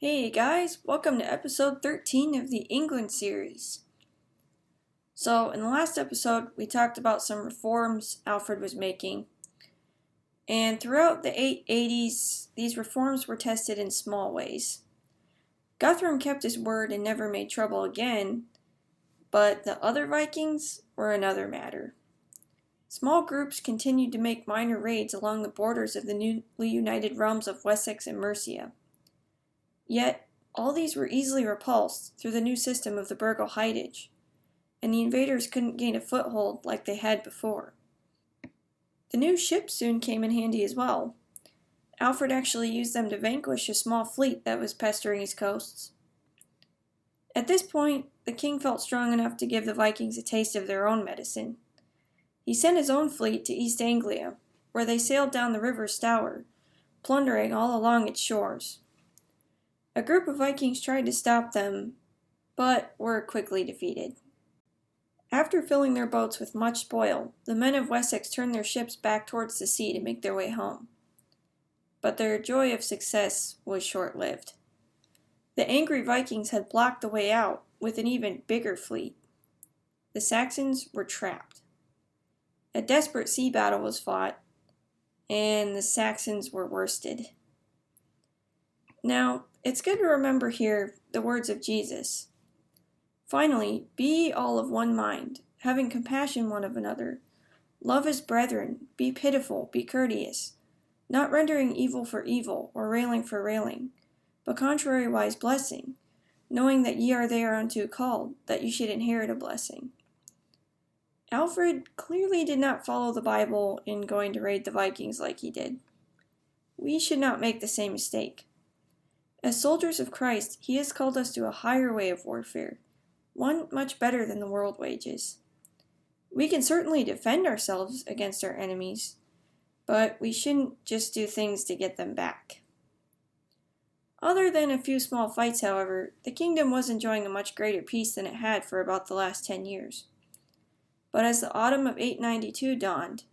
Hey guys, welcome to episode 13 of the England series. So, in the last episode, we talked about some reforms Alfred was making. And throughout the 880s, these reforms were tested in small ways. Guthrum kept his word and never made trouble again, but the other Vikings were another matter. Small groups continued to make minor raids along the borders of the newly united realms of Wessex and Mercia. Yet, all these were easily repulsed through the new system of the Burgle Heightage, and the invaders couldn't gain a foothold like they had before. The new ships soon came in handy as well. Alfred actually used them to vanquish a small fleet that was pestering his coasts. At this point, the king felt strong enough to give the Vikings a taste of their own medicine. He sent his own fleet to East Anglia, where they sailed down the River Stour, plundering all along its shores. A group of Vikings tried to stop them, but were quickly defeated. After filling their boats with much spoil, the men of Wessex turned their ships back towards the sea to make their way home. But their joy of success was short-lived. The angry Vikings had blocked the way out with an even bigger fleet. The Saxons were trapped. A desperate sea battle was fought, and the Saxons were worsted. Now, it's good to remember here the words of Jesus. Finally, be ye all of one mind, having compassion one of another. Love as brethren, be pitiful, be courteous, not rendering evil for evil, or railing for railing, but contrariwise blessing, knowing that ye are thereunto called, that ye should inherit a blessing. Alfred clearly did not follow the Bible in going to raid the Vikings like he did. We should not make the same mistake. As soldiers of Christ, he has called us to a higher way of warfare, one much better than the world wages. We can certainly defend ourselves against our enemies, but we shouldn't just do things to get them back. Other than a few small fights, however, the kingdom was enjoying a much greater peace than it had for about the last 10 years. But as the autumn of 892 dawned,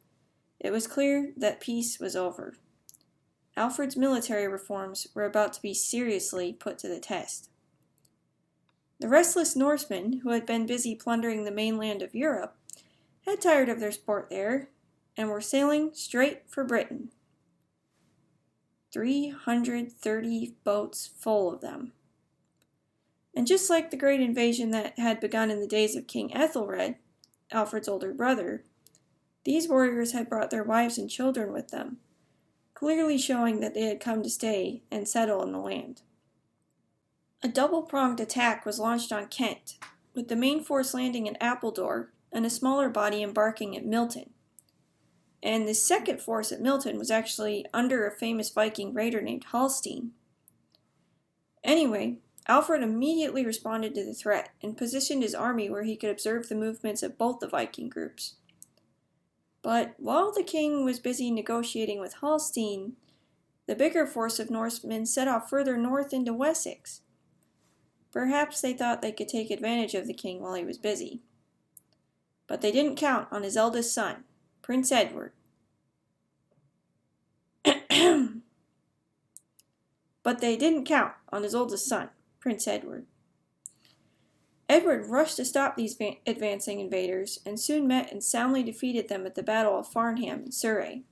it was clear that peace was over. Alfred's military reforms were about to be seriously put to the test. The restless Norsemen, who had been busy plundering the mainland of Europe, had tired of their sport there, and were sailing straight for Britain. 330 boats full of them. And just like the great invasion that had begun in the days of King Ethelred, Alfred's older brother, these warriors had brought their wives and children with them, clearly showing that they had come to stay and settle in the land. A double-pronged attack was launched on Kent, with the main force landing at Appledore and a smaller body embarking at Milton. And the second force at Milton was actually under a famous Viking raider named Halstein. Anyway, Alfred immediately responded to the threat and positioned his army where he could observe the movements of both the Viking groups. But while the king was busy negotiating with Halstein, the bigger force of Norsemen set off further north into Wessex. Perhaps they thought they could take advantage of the king while he was busy. But they didn't count on his eldest son, Prince Edward. Edward rushed to stop these advancing invaders and soon met and soundly defeated them at the Battle of Farnham in Surrey.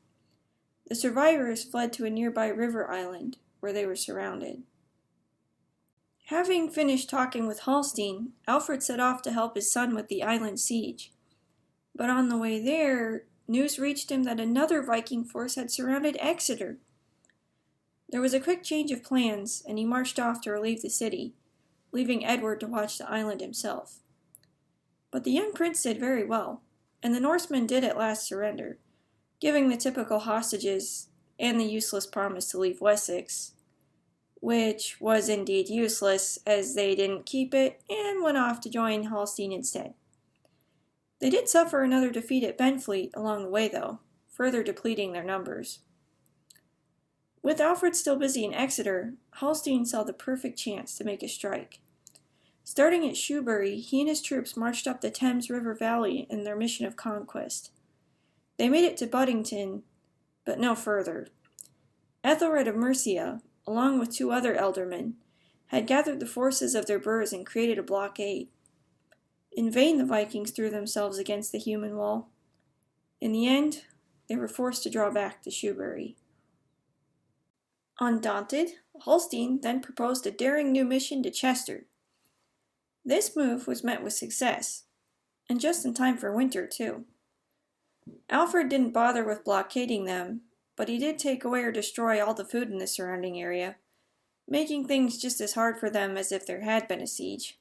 The survivors fled to a nearby river island, where they were surrounded. Having finished talking with Halstein, Alfred set off to help his son with the island siege. But on the way there, news reached him that another Viking force had surrounded Exeter. There was a quick change of plans, and he marched off to relieve the city, leaving Edward to watch the island himself. But the young prince did very well, and the Norsemen did at last surrender, giving the typical hostages and the useless promise to leave Wessex, which was indeed useless as they didn't keep it and went off to join Halstein instead. They did suffer another defeat at Benfleet along the way though, further depleting their numbers. With Alfred still busy in Exeter, Halstein saw the perfect chance to make a strike. Starting at Shoebury, he and his troops marched up the Thames River Valley in their mission of conquest. They made it to Buddington, but no further. Ethelred of Mercia, along with 2 other ealdormen, had gathered the forces of their burghs and created a blockade. In vain the Vikings threw themselves against the human wall. In the end, they were forced to draw back to Shoebury. Undaunted, Holstein then proposed a daring new mission to Chester. This move was met with success, and just in time for winter, too. Alfred didn't bother with blockading them, but he did take away or destroy all the food in the surrounding area, making things just as hard for them as if there had been a siege.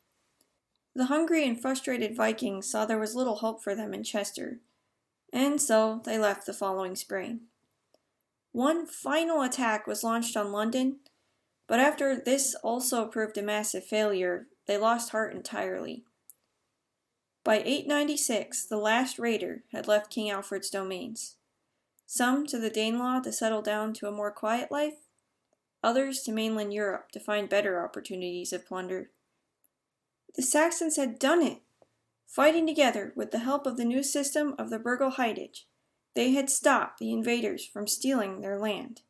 The hungry and frustrated Vikings saw there was little hope for them in Chester, and so they left the following spring. One final attack was launched on London, but after this also proved a massive failure, they lost heart entirely. By 896, the last raider had left King Alfred's domains, some to the Danelaw to settle down to a more quiet life, others to mainland Europe to find better opportunities of plunder. The Saxons had done it! Fighting together with the help of the new system of the Burgle Heightage, they had stopped the invaders from stealing their land.